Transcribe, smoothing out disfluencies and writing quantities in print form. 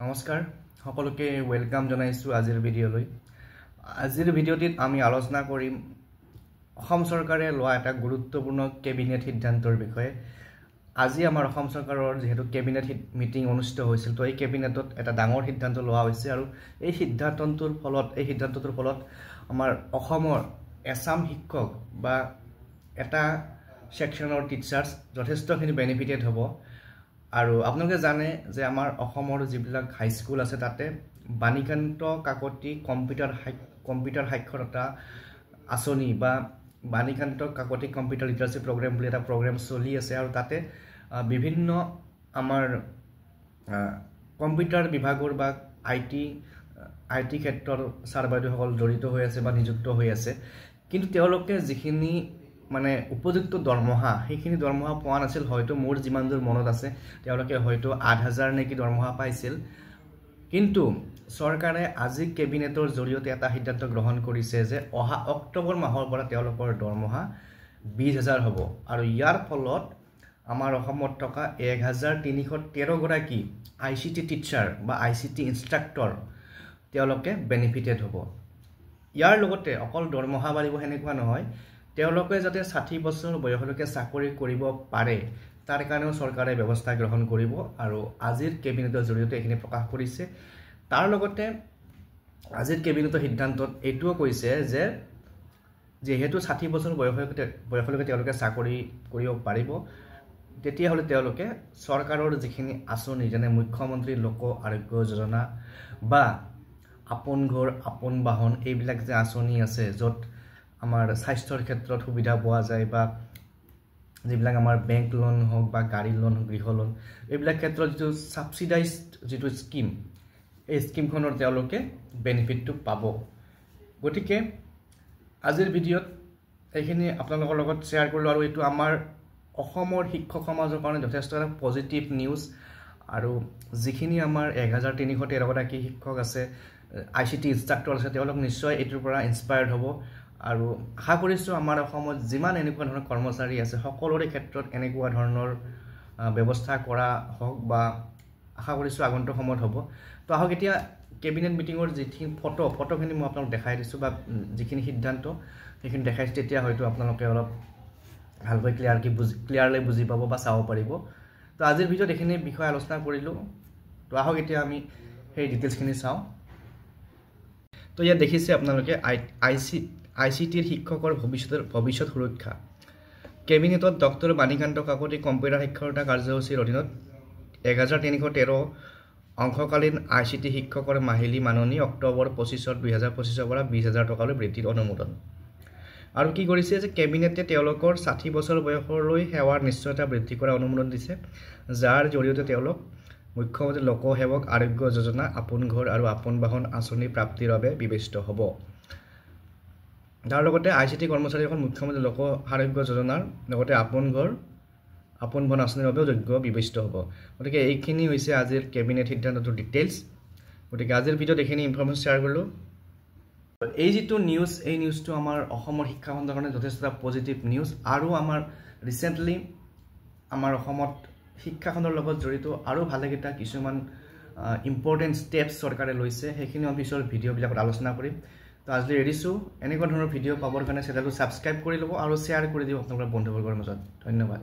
নমস্কাৰ সকলোকে ওয়েলকাম জনাইছো আজিৰ ভিডিঅ'লৈ। আজিৰ ভিডিঅ'টিত আমি আলোচনা কৰিম অসম চৰকাৰে লোৱা এটা গুৰুত্বপূৰ্ণ কেবিনেট সিদ্ধান্তৰ বিষয়ে। আজি আমাৰ অসম চৰকাৰৰ যেহেতু কেবিনেট মিটিং অনুষ্ঠিত হৈছিল, তো এই কেবিনেটত এটা ডাঙৰ সিদ্ধান্ত লোৱা হৈছে আৰু এই সিদ্ধান্তটোৰ ফলত আমাৰ অসমৰ এছাম শিক্ষক বা এটা সেকশনৰ টিচাৰ্ছ যথেষ্টখিনি বেনিফিটেড হ'ব। আৰু আপোনালোকে জানে যে আমাৰ অসমৰ যিবিলাক হাইস্কুল আছে তাতে বাণীকান্ত কাকতি কম্পিউটাৰ সাক্ষৰতা আঁচনি বা Banikanta Kakati computer literacy programme বুলি এটা প্ৰগ্ৰেম চলি আছে আৰু তাতে বিভিন্ন আমাৰ কম্পিউটাৰ বিভাগৰ বা আইটি ক্ষেত্ৰৰ ছাৰ বাইদেউসকল জড়িত হৈ আছে বা নিযুক্ত হৈ আছে, কিন্তু তেওঁলোকে যিখিনি মানে উপযুক্ত দৰমহা সেইখিনি দৰমহা পোৱা নাছিল। হয়তো মোৰ যিমান দূৰ মনত আছে তেওঁলোকে হয়তো ৮,০০০ নেকি দৰমহা পাইছিল, কিন্তু চৰকাৰে আজি কেবিনেটৰ জৰিয়তে এটা সিদ্ধান্ত গ্ৰহণ কৰিছে যে অহা অক্টোবৰ মাহৰ পৰা তেওঁলোকৰ দৰমহা ২০,০০০ হ'ব আৰু ইয়াৰ ফলত আমাৰ অসমত থকা ১,৩১৩ গৰাকী ICT টিচাৰ বা ICT ইনষ্ট্ৰাক্টৰ তেওঁলোকে বেনিফিটেড হ'ব। ইয়াৰ লগতে অকল দৰমহা বাঢ়িব সেনেকুৱা নহয়, তেওঁলোকে যাতে ৬০ বছৰ বয়সলৈকে চাকৰি কৰিব পাৰে তাৰ কাৰণেও চৰকাৰে ব্যৱস্থা গ্ৰহণ কৰিব আৰু আজিৰ কেবিনেটৰ জৰিয়তে এইখিনি প্ৰকাশ কৰিছে। তাৰ লগতে আজিৰ কেবিনেটৰ সিদ্ধান্তত এইটোও কৈছে যে যেহেতু ৬০ বছৰ বয়সলৈকে তেওঁলোকে চাকৰি কৰিব পাৰিব, তেতিয়াহ'লে তেওঁলোকে চৰকাৰৰ যিখিনি আঁচনি যেনে মুখ্যমন্ত্ৰী লোক আৰোগ্য যোজনা বা আপোন ঘৰ আপোন বাহন এইবিলাক যে আঁচনি আছে য'ত আমাৰ স্বাস্থ্যৰ ক্ষেত্ৰত সুবিধা পোৱা যায় বা যিবিলাক আমাৰ বেংক লোন হওক বা গাড়ী লোন গৃহ লোন এইবিলাক ক্ষেত্ৰত যিটো ছাবচিডাইজড যিটো স্কিম, এই স্কিমখনৰ তেওঁলোকে বেনিফিটটো পাব। গতিকে আজিৰ ভিডিঅ'ত এইখিনি আপোনালোকৰ লগত শ্বেয়াৰ কৰিলোঁ আৰু এইটো আমাৰ অসমৰ শিক্ষক সমাজৰ কাৰণে যথেষ্ট এটা পজিটিভ নিউজ। আৰু যিখিনি আমাৰ ১,৩১৩ গৰাকী শিক্ষক আছে, ICT ইনষ্ট্ৰাক্টৰ আছে, তেওঁলোক নিশ্চয় এইটোৰ পৰা ইনস্পায়াৰ্ড হ'ব আৰু আশা কৰিছোঁ আমাৰ অসমত যিমান এনেকুৱা ধৰণৰ কৰ্মচাৰী আছে সকলোৰে ক্ষেত্ৰত এনেকুৱা ধৰণৰ ব্যৱস্থা কৰা হওক বা আশা কৰিছোঁ আগন্তুক সময়ত হ'ব। তো আহক এতিয়া কেবিনেট মিটিঙৰ যিখিনি ফটোখিনি মই আপোনালোক দেখাই দিছোঁ বা যিখিনি সিদ্ধান্ত সেইখিনি দেখাইছোঁ, তেতিয়া হয়তো আপোনালোকে অলপ ভালকৈ ক্লিয়াৰলি বুজি পাব বা চাব পাৰিব। তো আজিৰ ভিডিঅ'ত এইখিনি বিষয়ে আলোচনা কৰিলোঁ। তো আহক এতিয়া আমি সেই ডিটেইলছখিনি চাওঁ। তো ইয়াত দেখিছে আপোনালোকে ICTৰ শিক্ষকৰ ভৱিষ্যত সুৰক্ষা। কেবিনেটত ডক্টৰ বাণীকান্ত কাকতি কম্পিউটাৰ সাক্ষৰতা কাৰ্যসূচীৰ অধীনত ১,৩১৩ অংশকালীন ICT শিক্ষকৰ মাহিলী মাননি অক্টোবৰ ২৫, ২০২৫ পৰা ২০,০০০ টকালৈ বৃদ্ধিৰ অনুমোদন। আৰু কি কৰিছে যে কেবিনেটে তেওঁলোকৰ ৬০ বছৰ বয়সলৈ সেৱাৰ নিশ্চয়তা বৃদ্ধি কৰাৰ অনুমোদন দিছে, যাৰ জৰিয়তে তেওঁলোক মুখ্যমন্ত্ৰী লোক সেৱক আৰোগ্য যোজনা, আপোন ঘৰ আৰু আপোন বাহন আঁচনি প্ৰাপ্তিৰ বাবে বিবেচিত হ'ব। তাৰ লগতে ICT কৰ্মচাৰীসকল মুখ্যমন্ত্ৰী লোক আৰোগ্য যোজনাৰ লগতে আপোন ঘৰ আপোন বাহন আঁচনিৰ বাবেও যোগ্য বিবেচিত হ'ব। গতিকে এইখিনি হৈছে আজিৰ কেবিনেট সিদ্ধান্তটোৰ ডিটেইলছ। গতিকে আজিৰ ভিডিঅ'ত এইখিনি ইনফৰমেশ্যন শ্বেয়াৰ কৰিলোঁ। এই যিটো নিউজ, এই নিউজটো আমাৰ অসমৰ শিক্ষাখণ্ডৰ কাৰণে যথেষ্ট পজিটিভ নিউজ আৰু আমাৰ ৰিচেণ্টলি আমাৰ অসমত শিক্ষাখণ্ডৰ লগত জড়িত আৰু ভালেকেইটা কিছুমান ইম্পৰ্টেণ্ট ষ্টেপছ চৰকাৰে লৈছে, সেইখিনি আমি পিছৰ ভিডিঅ'বিলাকত আলোচনা কৰিম। তো আজিলৈ এৰিছোঁ। এনেকুৱা ধৰণৰ ভিডিঅ' পাবৰ কাৰণে চেনেলটো ছাবস্ক্ৰাইব কৰি ল'ব আৰু শ্বেয়াৰ কৰি দিব আপোনালোকৰ বন্ধুবৰ্গৰ মাজত। ধন্যবাদ।